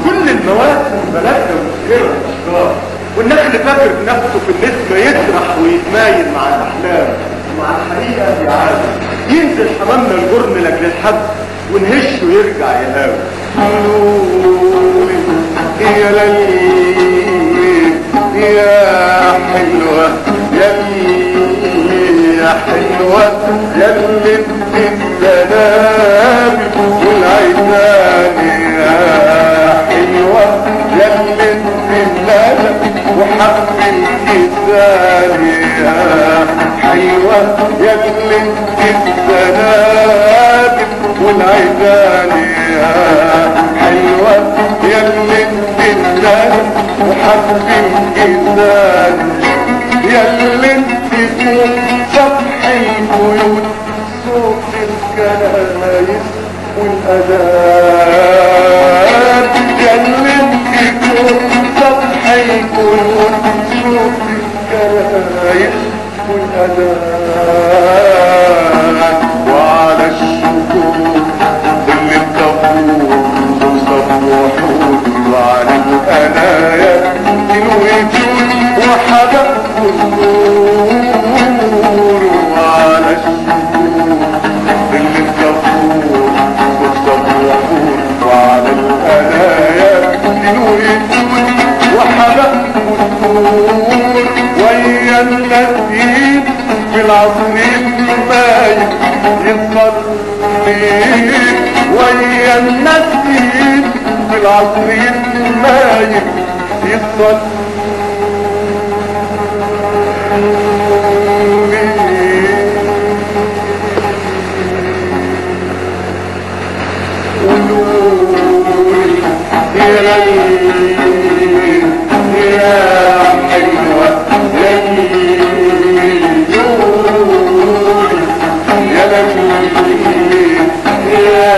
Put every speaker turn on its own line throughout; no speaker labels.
كل المواسم بلدنا مسكرة الاشجار، والنخل فاكر نفسه في النسمة يسرح ويتمايل مع الاحلام، ومع الحقيقة بيعادل ينزل حمامنا الجرن لاجل الحب ونهشه يرجع يهاوي. يا ليل يا حلوة يا حلوة يا اللي بتنساني والعينان يا حلوة يا اللي بتنساني وحب الكسان يا حلوة يا اللي بتنساني والعينان يا حلوة يا اللي بتنساني وحب الكسان يا اللي تكون سطح البيوت صوت الكنايس والأذان يا اللي تكون سطح البيوت صوت الكنايس والأذان وعلى الشكور اللي بتفور وصف وحود وعلى الأنايا الوجود وحدق النور وعلى الشكور اللي بتفور وصف وحود وعلى الأنايا الوجود وحدق النور ويا النسيم في العصر المايل يصلي ويا النسيم في العصر المايل يصلي يا ليل يا حلوة يا ليل يا ليل يا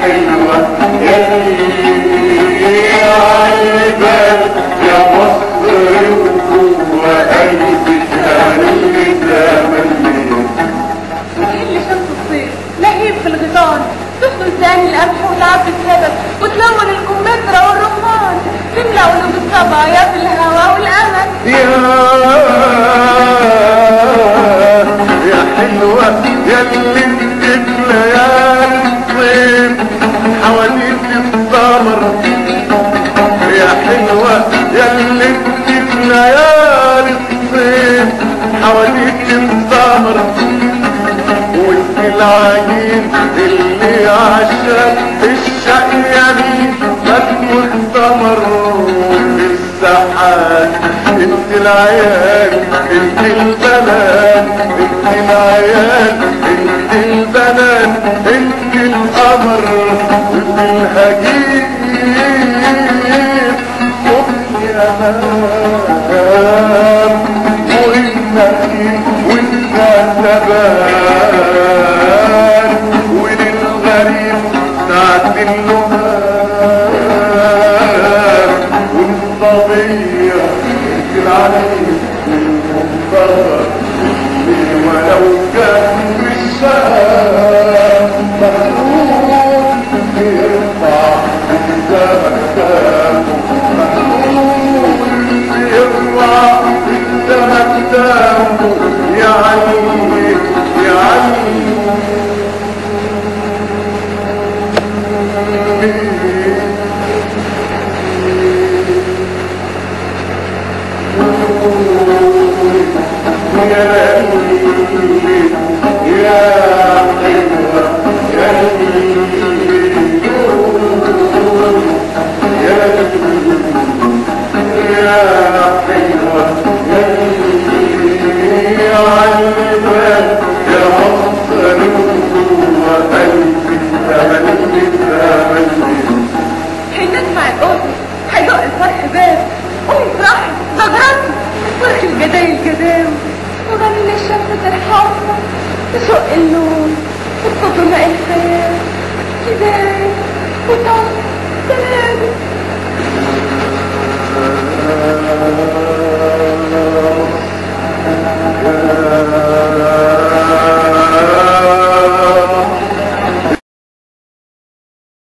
حلوة يا ليل يا عالبال يا مصر وقلبك اللي تملي
اللي شمس الصيف لهيب في الغيطان تسكن ثاني القمح وتعب السبب وتلون الكمثرى والرمان تملى قلوب الصبا يا في الهوى والامل
يا حلوة يا اللي انت ليالي الصيف حواديت السمر يا حلوة يا اللي انت ليالي الصيف حواديت السمر وانت العجين اللي عشان الشقيانين فتمو الثمر السحاب انت العيال انت البنات انت العيال انت البنات انت القمر وانت الهجين صبح يا مام والنخيل والنبات وللغريب ساعة النهار والصبية انت العليم المنظر ولو كان بالشام مخلوق يرفع الزمن مخلوق يرفع الزمن يا علي يا علي يا
هينسمع القطر هيدق الفرح باب قومي افرحي زغرتي فرخي الجداي الجداوي وغني للشمس ترحمنا تشق اللون وتفضل ماء الخيال كداي وطعم